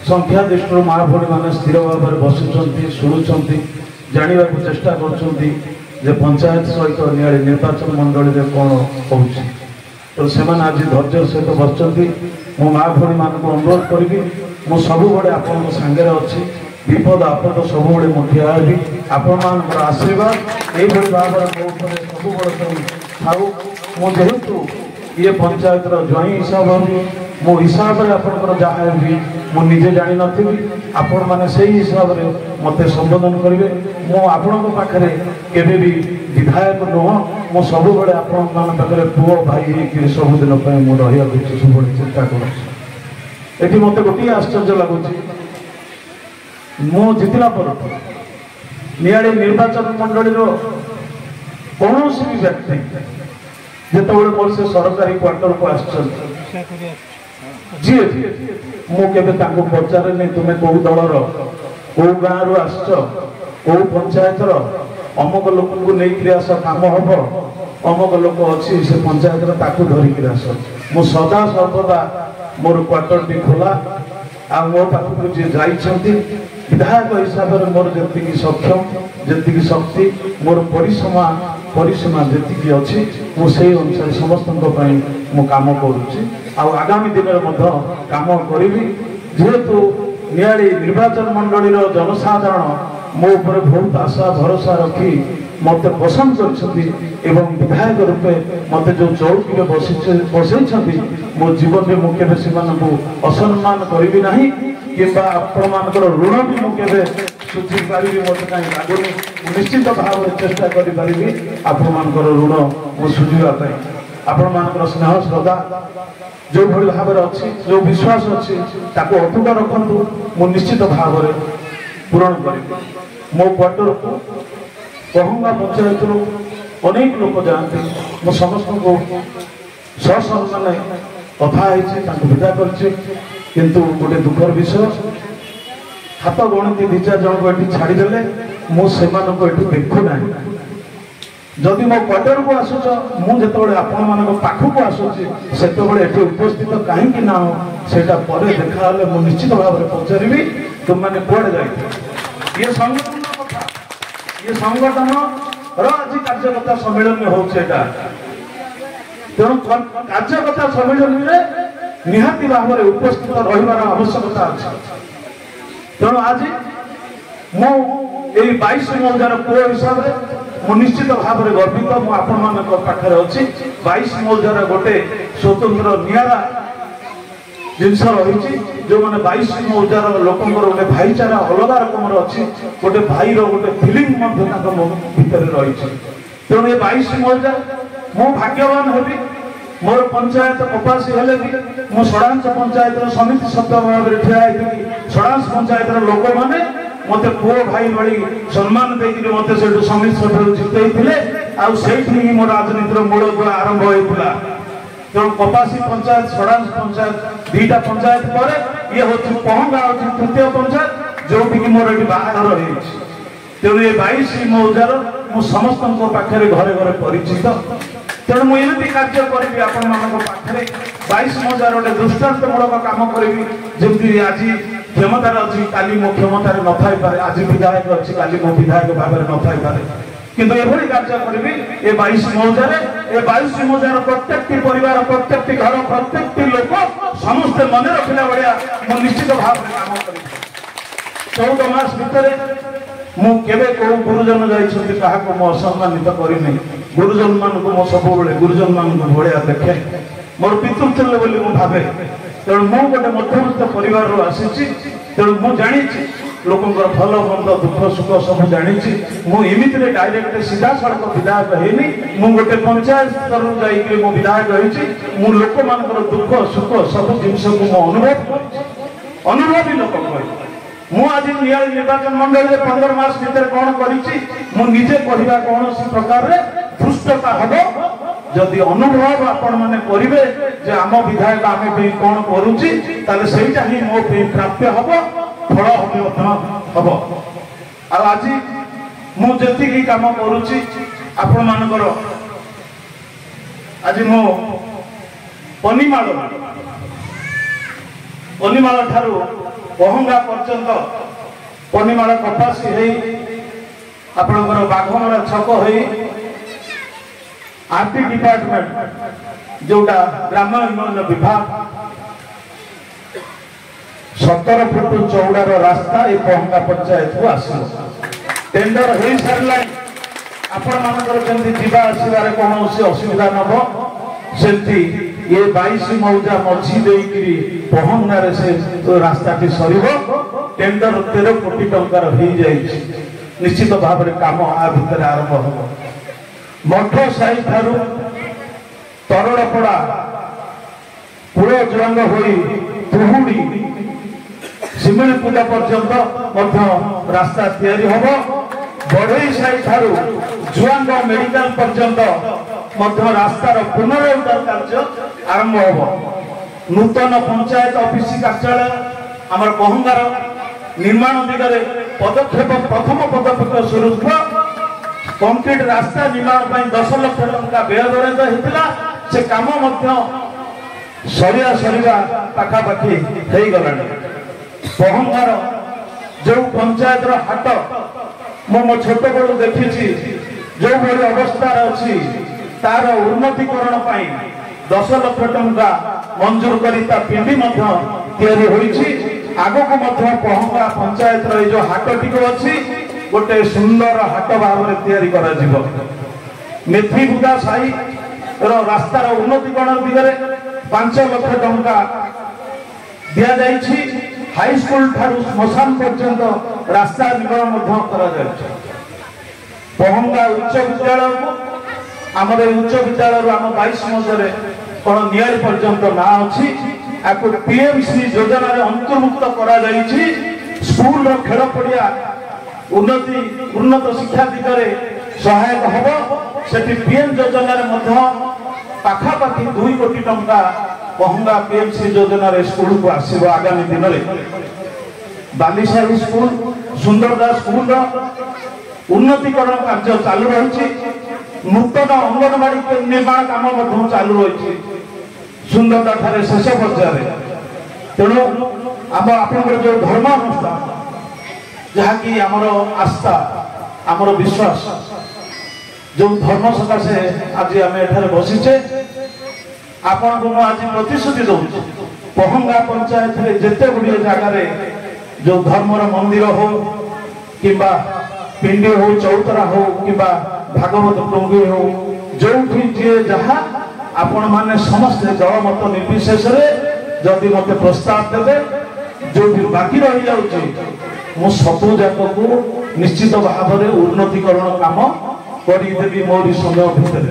संख्या दृष्टि माँ भौणी मैंने स्थिर भाव में बसुंच शुणुंट जानवा चेष्टा कर पंचायत सहित निआली निर्वाचन मंडल में कौन हो तो से आज धैर्य सहित बसुँच मो माँ भौणी मान अनुरोध करी मु सब आपण सांगे अच्छी विपद आपद सब मुठिया भी आपण मान आशीर्वाद ये भाव में मो सब थाऊ मुझे ये पंचायत ज्वाई हिसाब मो हिसाब से आपंकर जहाँ भी मुझे जानी नी आपण मैंने से हिसाब से मत संबोधन करेंगे मुझे पाखे केवे भी विधायक नुह मो सब पाखे पुओ भाई सबुदिन मुझे रही सब चिंता कर मत गोटे आश्चर्य लगुच मु जितला पर निआली निर्वाचन मंडल कौन भी व्यक्ति जिते मोर से सरकारी क्वार्टर को जी मुझे पचारे तुम्हें कौ दलर कौ गाँव रु आस कौ पंचायत अमुक लोक को लेकर आस कम हम अमुक लोक अच्छी से पंचायत ताकू धरिक आस मु सदा सर्वदा मोर क्वार्टर टी खोला आ मो पाखक जी जाइछंती विधायक हिसाब से मोर जी सक्षम जी शक्ति मोर परिसीमा जी अच्छी मुझे अनुसार समस्त मु कम करुच्ची आगामी दिन में कम करी जेहेतु निआली निर्वाचन मंडल जनसाधारण मो ऊपर बहुत आशा भरोसा रखी मत पसंद कर विधायक रूपे मत जो चौकी में बसई मो जीवन में मुझे असम्मान करी ना कि आपण ऋण भी मुझे सुझी पारि मत कहीं लगुनि निश्चित भाव में चेष्टा करी आपण ऋण मु सुझापी आपण मान स्नेह श्रद्धा जो भाई भाव में अच्छी जो विश्वास अच्छी अटुट रखु मु निश्चित भाव में पूरण कर मो क्वार्टर को कहूँगा पंचायत अनेक लोग जाते मो समस्त को ससम्मान कथा विदा कर गोटे दुखर विषय हाथ गणती दी चार जन को ये छाड़देले मुझे देखुना जदि मो क्वार्टर को आसुच मुझे आपण मान पाखक आसूसी से उपस्थित कहीं ना से देखा मुझे निश्चित भाव में पचारि तुम मैंने कौड़े जाइए ये संगठन कथा ये संगठन आज कार्यकर्ता सम्मेलन में हो तेणु कार्यकर्ता सम्मेलन में निहाती भाव में उपस्थित रही आवश्यकता अच्छी तेणु आज मु 22 मौजार पुओ हिसाब से मु निश्चित भाव में गर्वित मुझे अच्छी 22 मौजार गोटे स्वतंत्र निरा जिनस रही जो मैंने 22 मौजार लोक गोटे भाईचारा अलग रकम अच्छी गोटे भाई रोटे फिलिंग भितर रही तेणु ये 22 मौजार मु भाग्यवान होबी मोर पंचायत कपासी हेले भी मु षडांश पंचायत समिति सभ्य भाव में ठिया षडांश पंचायत लोक मैंने मत पुओ भाई भाई सम्मान देकर मत से समिति सभ्य जितई मो राजनीतिर मूल दुआ आरंभ होता तेणु कपासी पंचायत षडांश पंचायत दुईटा पंचायत पर ये हूँ पहंगा तृतीय पंचायत जो भी मोर ये बाहर तेणु ये 22 मौजार मु समस्त पाखे घरे घरे परिचित तेणु मुझे कार्य करी आपण पाखे 22 मौजार गोटे दृष्टांतमूलक काम करी जमी आज क्षमतार अच्छी काली मो क्षमतार न थाई पारे आज विधायक अच्छी काली मो विधायक भाव में न थाई पारे किंतु एभली कार्य करी ये 22 मौजार प्रत्येक परिवार प्रत्येक घर प्रत्येक लोक समस्ते मन रखला भाया मु निश्चित भाव में काम करी 14 मास भितर मु केबे को गुरुजन जाइछथि काहाको मो असम्मानित करिनि गुरुजन मान को मो सब बेले गुरुजन मान को भड़िया देखे मोर पितृ बोली मु भावे तेणु मु गोटे मध्यमस्थ परिवार रो आसीछि तेणु मु जानिछि लोकंकर भल मंद दुख सुख सब जानिछि मु एमितिरे डायरेक्ट सीधा सड़क विधायक हेनी मु गोटे पंचायत स्तर जाइके मो विधायक होइछि मु लोक मानकर दुख सुख सब जिंस को मो अनुभवी लोक कहि मु आज निआली निर्वाचन मंडल में 15 मास भीतर कौन करिछि मु निजे कहवा कौन प्रकार रे धृष्टता हबो जदि अनुभव आपण माने करिवे जे आम विधायक आम पे कौन करूछि ताले सेटा ही मो पे प्राप्य हबो फल हबो आज मु जति की काम करूछि आपण मानकर आज मो पनिमाल ठारू पहंगा पर्यंत पनिमाल कपासी आपणकर बाघमरा छक हो आरटी डिपार्टमेंट जोटा ग्राम उन्नयन विभाग 17 फुट चौड़ार रास्ता ये पहंगा पंचायत को आस टेंडर हो सारा आपण मानकर जमी जीवा आसबार कौन असुविधा नब से ये 22 मौजा मझी देकरी पहंगार से तो रास्ताटी सर टेंडर 13 कोटी टंकार हो जाए निश्चित भाव में काम आ भितर आरंभ हो मठ साई ठारू तरड़पड़ा पुल जंग हो पुहुड़ी सिमिलपुला पर्यंत रास्ता तैयारी हम बढ़ई साई ठारू जुआंग मेडिकल पर्यंत रास्तार पुनरुद्धार कार्य आरंभ हो नूतन पंचायत ऑफिस कार्यालय आम पहंगार निर्माण दिगरे पदक्षेप प्रथम पदक्षेप स्वरूप कंक्रीट रास्ता निर्माण 10 लाख टंका व्यय होता से काम सरिया पाखापाखि हो गला पहंगार जो पंचायत हाट मो छोट बड़ू देखी जो भाई अवस्था अच्छी तार उन्नतीकरण 10 लाख टंका मंजूर कर पिंडी आग को पहंगा पंचायत जो हाटटी अच्छी गोटे सुंदर हाट भाव में मेथीबुदा साई रास्तार उन्नतीकरण दिगरे 5 लाख टंका दि जाइए हाई स्कूल ठारू श्मशान पर्यंत रास्ता निर्माण पहंगा उच्च विद्यालय को आम उच्च विद्यालय आम 22 मसीह कौन नियारी पर्यंत ना अच्छी आपको पीएमसी योजना अंतर्भुक्त करा स्कूल खेल पड़िया उन्नत शिक्षा दिगरे सहायक हम से पीएम योजना पाखापाखि 2 कोटी टंका पहंगा पीएमसी योजना स्कूल को आसब आगामी दिन में बालीसाही स्कूल सुंदरदा स्कूल उन्नतीकरण कार्य चालू रही नूतन अंगनवाड़ी निर्माण काम चालू रही सुंदरदा ठारे शेष पर्यायर तेणु आम आप जो धर्म अनुष्ठान जहाँकि आमर आस्था आमर विश्वास जो धर्म सकाशे आज आम एठारे बसीचे आपण को आज प्रतिश्रुति दूँ पहंगा पंचायत रे जेते गुड़िए जगार जो धर्मर मंदिर हो कि पिंडी हो चौतरा हो कि भागवत टोंगी हो जो जी जहाँ आपण माने समस्ते जलमत निर्विशेष जदि मत प्रस्ताव देवे जो भी बाकी रही जाऊँ मु सबू जाक को निश्चित भाव में उन्नतीकरण काम करदेवी मोरी समय भितर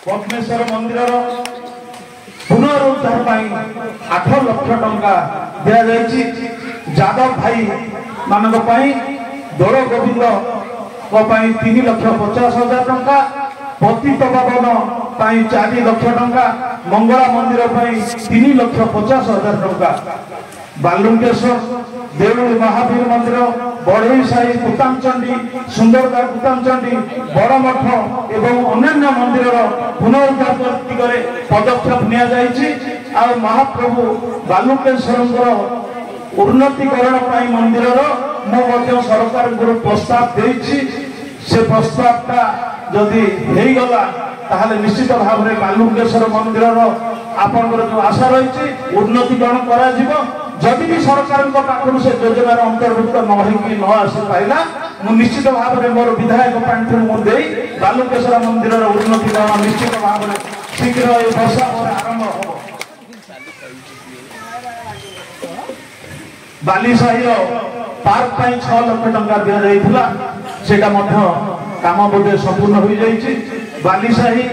पद्मेश्वर मंदिर पुनरुद्धार 8 लाख टंका दि जाइए जादव भाई मान दौड़ गोविंद 3,50,000 टंका पतित भवन 4 लाख टंका मंगला मंदिर 3,50,000 टंका बालुंकेश्वर देवली महावीर मंदिर बढ़ई साई कुतामचंडी सुंदरदा कुतामचंडी बड़ मठ एवं अन्य मंदिर पुनरुद्धार दिगरे पदक्षेप निया महाप्रभु बालुकेश्वर उन्नतीकरण मंदिर मु सरकार प्रस्ताव देछि से प्रस्तावटा जदि हो गला ताहले निश्चित भाव में बालुकेश्वर मंदिर आपनकर जो आशा रही उन्नतीकरण करा जिवो जदि भी सरकार पाखु से योजनार अंतर्भुक्त न आसी पाइला मु निश्चित भाव में मोर विधायक पांठि मुझे बालुकेश्वर मंदिर उन्नतीकरण निश्चित भाव में शीघ्र ये वर्ष आरंभ हो बालीसाही पार्क 6 लाख टंका दि जाइथिला सेटा काम बोधे संपूर्ण हो जाइए बालीसाही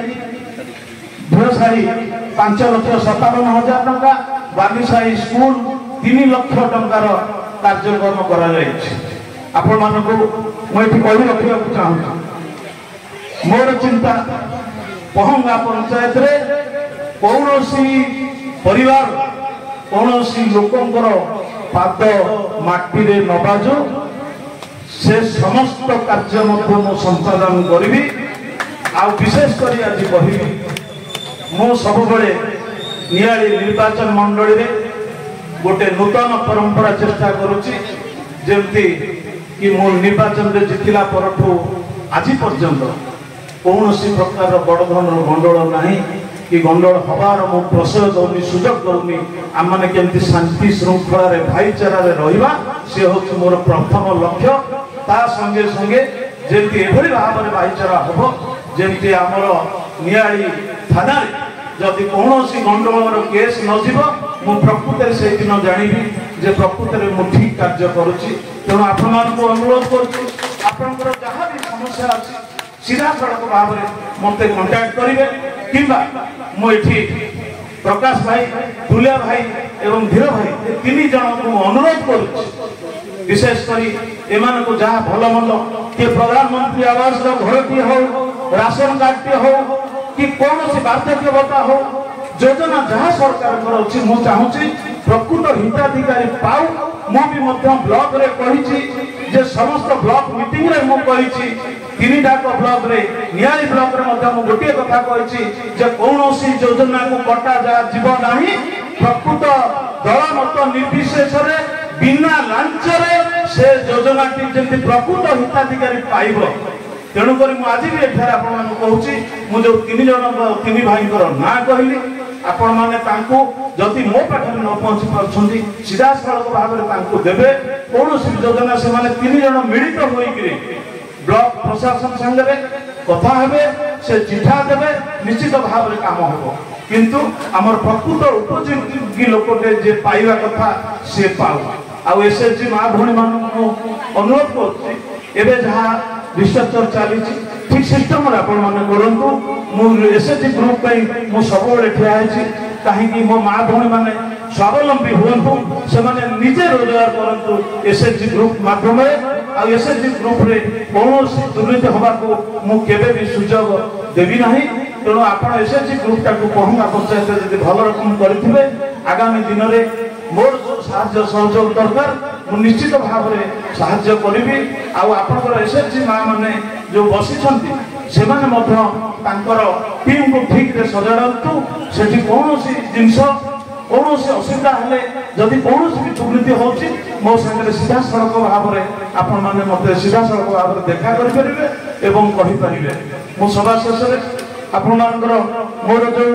भूसाही 5,57,000 टंका बालीसाही स्कूल 3 लाख टंकार कार्यक्रम करा आपण मानक मुझे कही रखा चाहूँ मोर चिंता पहंगा पंचायत रे कौनसी परिवार कौनसी लोकंकर पाद माटी रे न बाजू से समस्त कार्य मु संपादन करी आ विशेष कर आज कहि मु सब नियाली निर्वाचन मंडली रे गोटे नूतन परंपरा चेष्टा करुच्ची जमती कि मु निर्वाचन में जितला परठू आज पर्यंत कौन सी प्रकार बड़धन गंडोल नहीं कि गंडोल हबार मु प्रशय दौनी सुजोग दौनी आम मैंने केमती शांति श्रृंखला भाईचारा रहा सी हूँ मोर प्रथम लक्ष्य ता संगे संगे जमी एभली भाव में भाईचारा हम जमी आमर नियाली थाना जदि कौन सी गंडोल केस न मु प्रकृत से दिन जानी जे प्रकृत में मुझे ठीक कार्य करुच्ची तेणु आपण मान अनुरोध कर जहाँ भी समस्या अच्छी सीधा सड़क भाव में मत कंटाक्ट करेंगे कि मुझे प्रकाश भाई दुलिया भाई एवं धीर भाई तीन जन को अनुरोध कर विशेषकर एमान को जहाँ भल मंद कि प्रधानमंत्री आवास घरटी हो राशन कार्ड टे हो कि कौन सी वार्धक्य भत्ता हो योजना जहाँ सरकार अच्छी मुझे चाहूँगी प्रकृत हिताधिकारी पाऊ मुझे ब्लॉक रे कही जे समस्त ब्लॉक मीटिंग रे मुझे तीन डाक ब्लॉक रे नियाली ब्लॉक रे गोटे कथा कही जे कौन सी योजना को कटा जीव नहीं प्रकृत दल मत निर्विशेष बिना लांच से योजना टी प्रकृत हिताधिकारी पाइब तेणुक आज भी एठार कहूँ जो तीन भाई ना कहली आपण माने जदि मो पाखे न पहुंची पार्टी सीधा सड़क भाव में देवे कौन सी योजना से माने तीन जन मिलित होकर ब्लॉक प्रशासन संगे कथा हेबे से चिठा देवे निश्चित भाव में काम हो किंतु आमर प्रकृत उपयोगी लोकटे जे पाइबा कथा से पाऊ आउ एसएचजी माँ भौणी मान अनुरोध कर जहाँ रिसर्च चली ठीक सिस्टम करूँ एसएचजी ग्रुप मु सब ठिया कहीं मो माँ भौणी मैंने स्वावलंबी हूँ से निजे रोजगार करूँ एसएचजी ग्रुप मध्यम एसएचजी ग्रुप रे कौन दुर्नीति हवा को मुझे भी सुजोग देवी ना तेणु आप एसएचजी ग्रुप टाक पहुँगा पंचायत जब भल रकम करेंगे आगामी दिन में मोर जो साहाय्य सहयोग दरकार मुझे निश्चित भाव में साहाय्य करी आपर एसएचजी माँ मैंने जो बसी से टीम को ठीक से सजाड़ू से कौन सी जिनस कौन सी असुविधा है जदि कौन सी भी दुर्नीति हो मो सागर सीधा सड़क भाव में आपण मैंने मत सीधा सड़क भाव में देखा करें कहीपर मो सभा शेष आपण मोर जो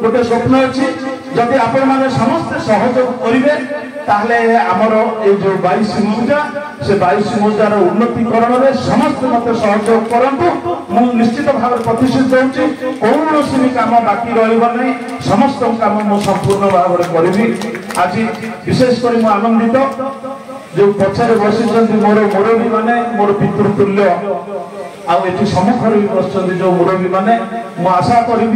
गोटे स्वप्न अच्छी जदि आपण मैंने समस्ते सहयोग करेंगे ताहले आमर ये जो 22 मौजा से 22 मौजार उन्नतिकरण में समस्त मत सहयोग करंतु मु निश्चित भाव प्रतिश्रुत होउची कौन सी काम बाकी रहिबा नहीं समस्त काम मु संपूर्ण भाव में करी आज विशेष कर मु आनंदित जो पछारे बसी मोर मुरबी माने मोर पितृतुल्य आउ सम्मुखर भी बस जो मुरबी माने मु आशा करी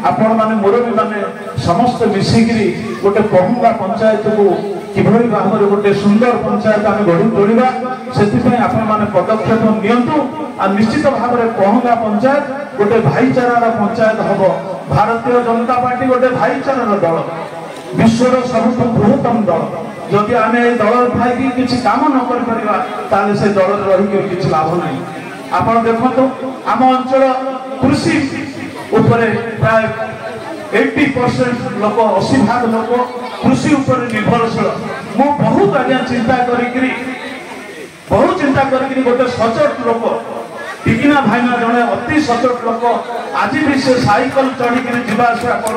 आपण माने मुरबी माने समस्त मिसिकी गोटे पहुंगा पंचायत को किभली भाव में गोटे सुंदर पंचायत आम गढ़ी तोड़ा से आपण माने पदक्षेप नियंतु आ निश्चित भाव में पहुंगा पंचायत गोटे भाईचारा पंचायत हम भारतीय जनता पार्टी गोटे भाईचारा दल विश्वर सबुठ बृहत्तम दल जदि आम दल थाई किसी काम न कर से दल रही किसी लाभ नहीं आप देखो आम अंचल कृषि उपरे प्राय 80% लोक 80% लोक कृषि उपर निर्भरशील मु बहुत आज्ञा चिंता करी गोटे सचोट लोक टिकिना भाईना जड़े अति सचोट लोक आज भी से साइकल चढ़ी जावासवा कर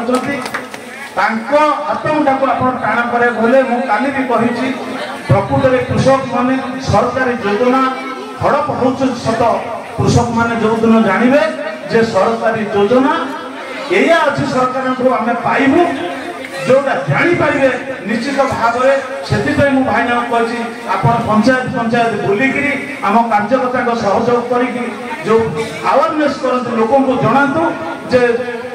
आत्मटा को आप टाण करे मुझे भी कही प्रकृत में कृषक माने सरकारी योजना हड़प हो सत कृषक माने जो दिन जानवे जे सरकारी योजना या अच्छी सरकार आम पाइबू जोटा जापारे निश्चित भाव में से भाई कही आप पंचायत पंचायत बुलिकी आम कार्यकर्ता सहयोग कर जो अवेयरनेस करते लोक जनातु जे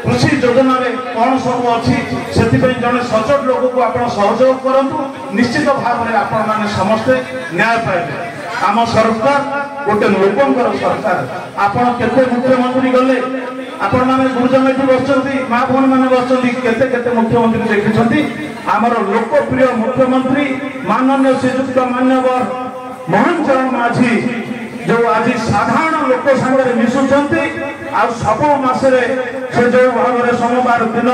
कृषि योजना रे कौन सब अच्छी से जड़े सचोट लोक को आप सहयोग करूँ निश्चित भाव में आपण मैंने समस्ते न्याय पाइबे आम सरकार गोटे लोकंकर सरकार आपण केते मुख्यमंत्री गले आपण माने गुरुजन एठी बसचंती मां भौणी माने बसचंती केते केते मुख्यमंत्री देखिछंती आमर लोकप्रिय मुख्यमंत्री माननीय श्रीयुक्त मान्यवर मोहन चरण माझी जो आज साधारण लोक संगे मिशुचंती आ सब मासरे से जो भाव में सोमवार दिन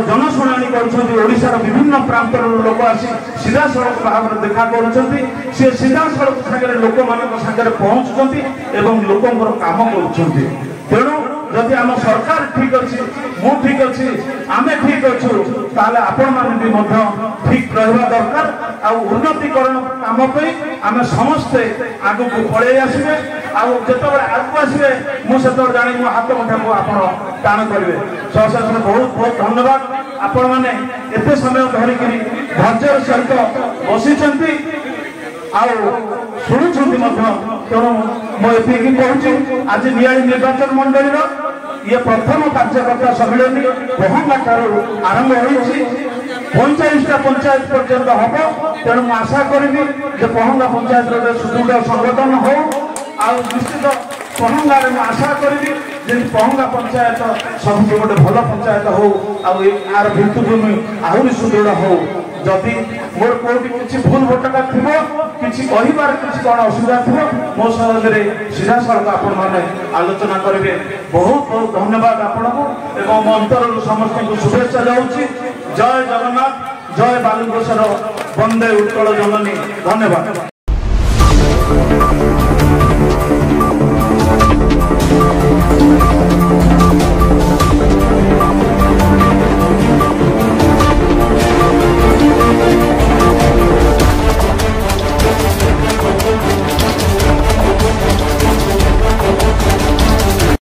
जनशुणी कर विभिन्न प्रांतर लोक आसी सीधा सड़क भाव में देखा कर सीधा सड़क सागर लोक मान पहुँचुंट एवं लोक काम कर तेणु जदि आम सरकार ठीक अच्छी मु ठीक अच्छी आमे ठीक अच्छु ताले आपण मान भी ठीक रहा दरकार आ उन्नतीकरण काम आम समस्ते आग को पड़े आसवे आते आगे आसवे मुझे जानी मो हाथ मुठा को आप टाण करेंगे सहसा बहुत बहुत धन्यवाद आपण मैंने एत समय धरिक धैर्य सहित बसी शुणुंट तेणु मुझे कहूँ आज नियाली निर्वाचन मंडल ये प्रथम कार्यकर्ता सम्मेलन बहंगा आरंभ होती 45टा पंचायत पर्यंत हम तेणु मुझे आशा करी बहंगा पंचायत सुदृढ़ संगठन हो निश्चित पहंगा आशा करी पहंगा पंचायत सब गोटे भल पंचायत हो आर भित्तिभूमि आहरी सुदृढ़ हो जदि मोर कोटी किसी भूल भटका थी किसी कहबार किसी कौन असुविधा थी मो सहजरे सीधा सड़क आपण मैंने आलोचना करेंगे बहुत बहुत धन्यवाद आपण को एवं मो अंतर समस्त को शुभेच्छा जाऊँगी जय जगन्नाथ जय बालुकेश्वर वंदे उत्कल जननी धन्यवाद।